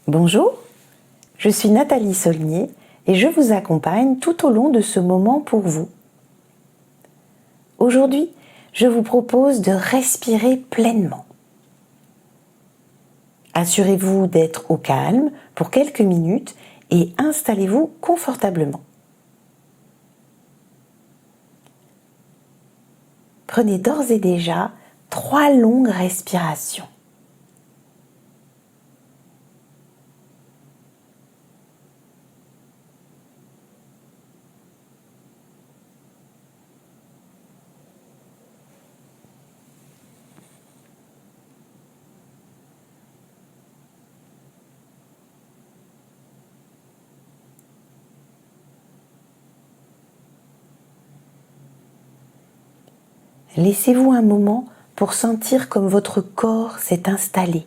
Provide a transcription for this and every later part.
Bonjour, je suis Nathalie Saulnier et je vous accompagne tout au long de ce moment pour vous. Aujourd'hui, je vous propose de respirer pleinement. Assurez-vous d'être au calme pour quelques minutes et installez-vous confortablement. Prenez d'ores et déjà 3 longues respirations. Laissez-vous un moment pour sentir comme votre corps s'est installé.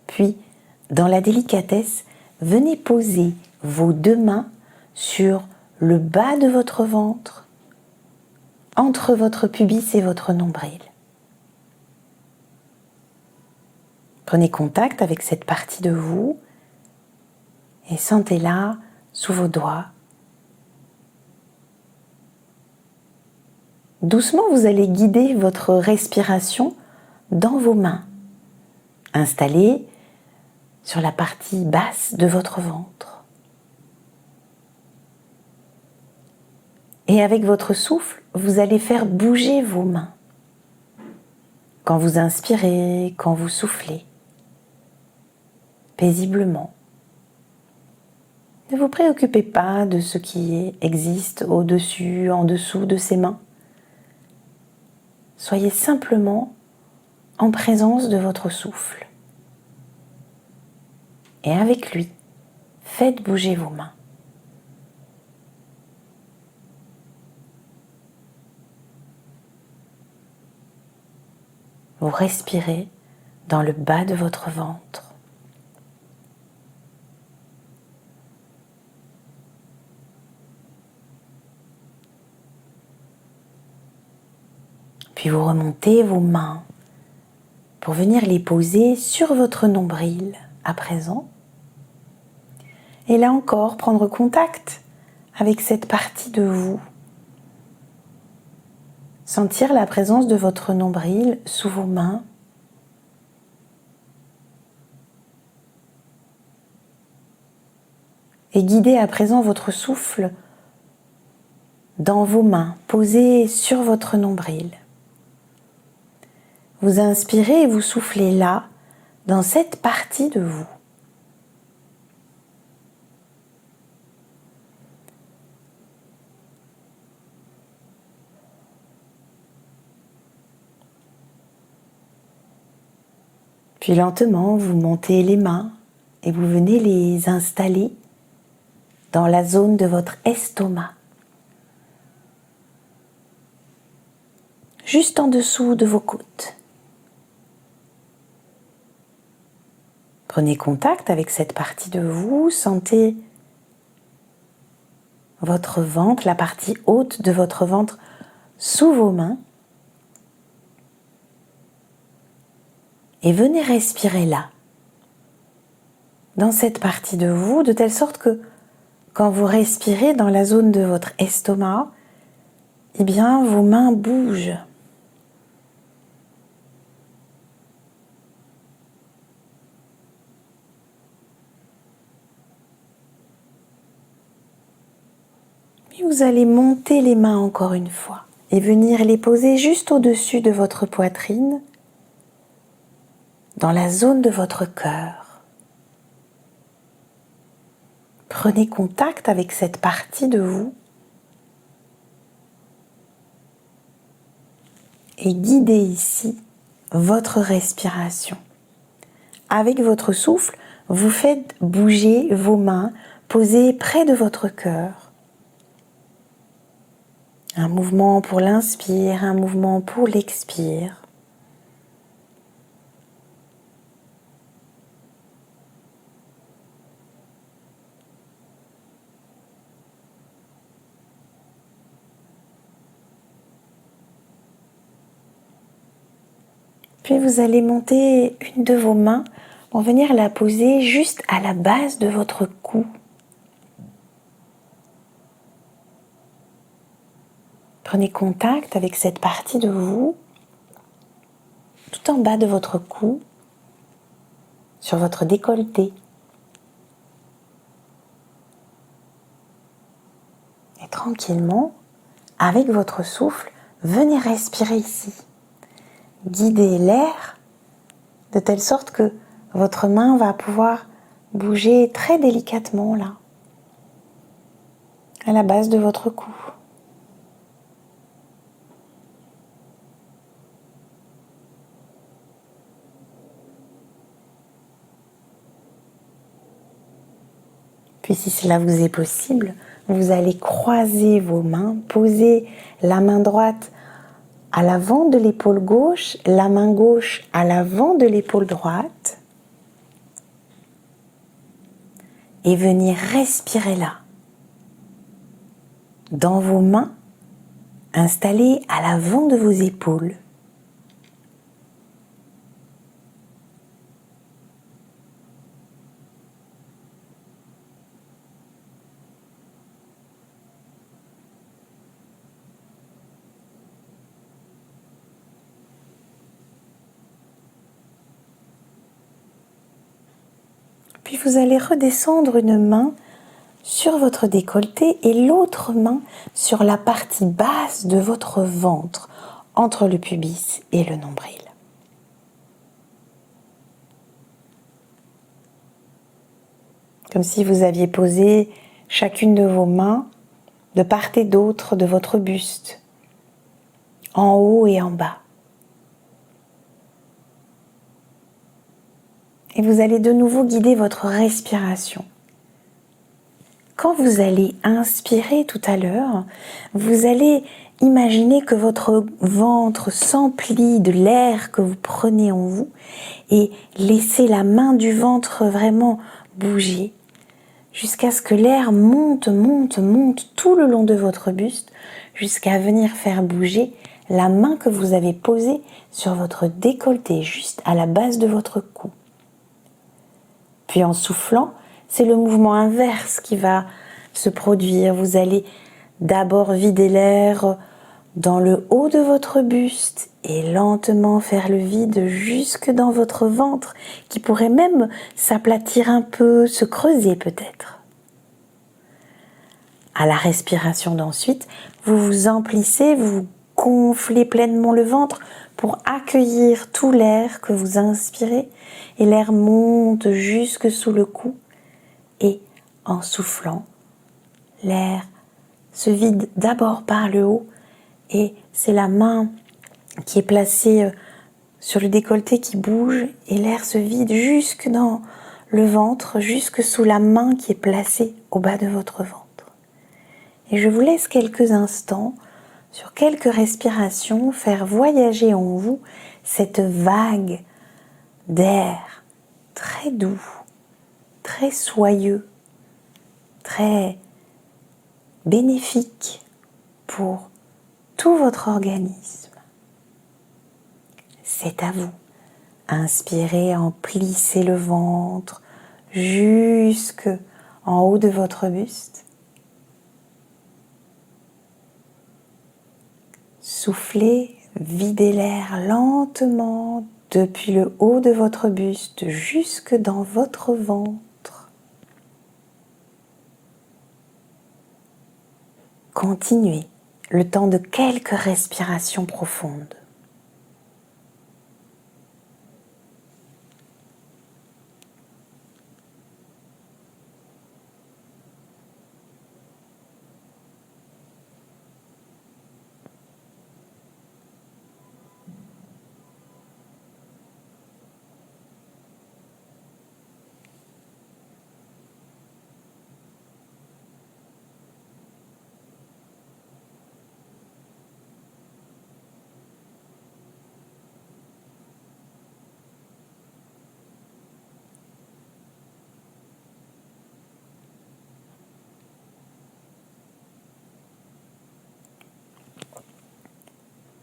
Puis, dans la délicatesse, venez poser vos 2 mains sur le bas de votre ventre, entre votre pubis et votre nombril. Prenez contact avec cette partie de vous et sentez-la sous vos doigts. Doucement, vous allez guider votre respiration dans vos mains, installées sur la partie basse de votre ventre. Et avec votre souffle, vous allez faire bouger vos mains. Quand vous inspirez, quand vous soufflez, paisiblement. Ne vous préoccupez pas de ce qui existe au-dessus, en dessous de ces mains. Soyez simplement en présence de votre souffle. Et avec lui, faites bouger vos mains. Vous respirez dans le bas de votre ventre. Puis vous remontez vos mains pour venir les poser sur votre nombril à présent. Et là encore, prendre contact avec cette partie de vous. Sentir la présence de votre nombril sous vos mains. Et guidez à présent votre souffle dans vos mains, posées sur votre nombril. Vous inspirez et vous soufflez là, dans cette partie de vous. Puis lentement, vous montez les mains et vous venez les installer dans la zone de votre estomac. Juste en dessous de vos côtes. Prenez contact avec cette partie de vous, sentez votre ventre, la partie haute de votre ventre sous vos mains. Et venez respirer là, dans cette partie de vous, de telle sorte que quand vous respirez dans la zone de votre estomac, eh bien vos mains bougent. Puis vous allez monter les mains encore une fois et venir les poser juste au-dessus de votre poitrine, dans la zone de votre cœur. Prenez contact avec cette partie de vous et guidez ici votre respiration. Avec votre souffle, vous faites bouger vos mains posées près de votre cœur. Un mouvement pour l'inspire, un mouvement pour l'expire. Puis vous allez monter une de vos mains pour venir la poser juste à la base de votre cou. Prenez contact avec cette partie de vous, tout en bas de votre cou, sur votre décolleté. Et tranquillement, avec votre souffle, venez respirer ici. Guidez l'air de telle sorte que votre main va pouvoir bouger très délicatement là, à la base de votre cou. Puis si cela vous est possible, vous allez croiser vos mains, poser la main droite à l'avant de l'épaule gauche, la main gauche à l'avant de l'épaule droite et venir respirer là, dans vos mains installées à l'avant de vos épaules. Puis vous allez redescendre une main sur votre décolleté et l'autre main sur la partie basse de votre ventre, entre le pubis et le nombril. Comme si vous aviez posé chacune de vos mains de part et d'autre de votre buste, en haut et en bas. Et vous allez de nouveau guider votre respiration. Quand vous allez inspirer tout à l'heure, vous allez imaginer que votre ventre s'emplit de l'air que vous prenez en vous et laissez la main du ventre vraiment bouger jusqu'à ce que l'air monte tout le long de votre buste jusqu'à venir faire bouger la main que vous avez posée sur votre décolleté, juste à la base de votre cou. Puis en soufflant, c'est le mouvement inverse qui va se produire. Vous allez d'abord vider l'air dans le haut de votre buste et lentement faire le vide jusque dans votre ventre qui pourrait même s'aplatir un peu, se creuser peut-être. À la respiration d'ensuite, vous vous emplissez, vous gonflez pleinement le ventre pour accueillir tout l'air que vous inspirez et l'air monte jusque sous le cou et en soufflant, l'air se vide d'abord par le haut et c'est la main qui est placée sur le décolleté qui bouge et l'air se vide jusque dans le ventre, jusque sous la main qui est placée au bas de votre ventre. Et je vous laisse quelques instants, sur quelques respirations, faire voyager en vous cette vague d'air très doux, très soyeux, très bénéfique pour tout votre organisme. C'est à vous. Inspirez, emplissez le ventre jusque en haut de votre buste. Soufflez, videz l'air lentement depuis le haut de votre buste jusque dans votre ventre. Continuez le temps de quelques respirations profondes.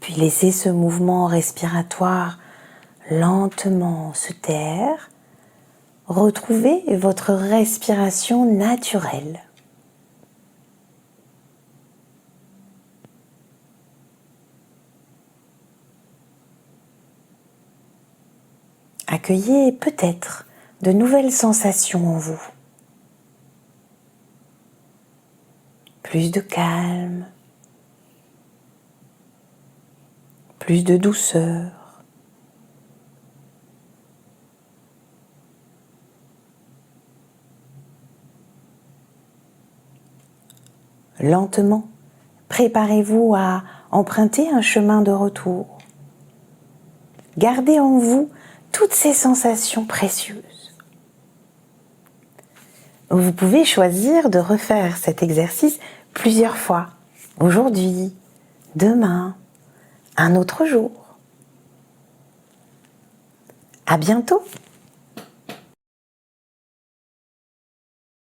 Puis laissez ce mouvement respiratoire lentement se taire, retrouvez votre respiration naturelle. Accueillez peut-être de nouvelles sensations en vous. Plus de calme, plus de douceur. Lentement, préparez-vous à emprunter un chemin de retour. Gardez en vous toutes ces sensations précieuses. Vous pouvez choisir de refaire cet exercice plusieurs fois, aujourd'hui, demain, un autre jour. À bientôt!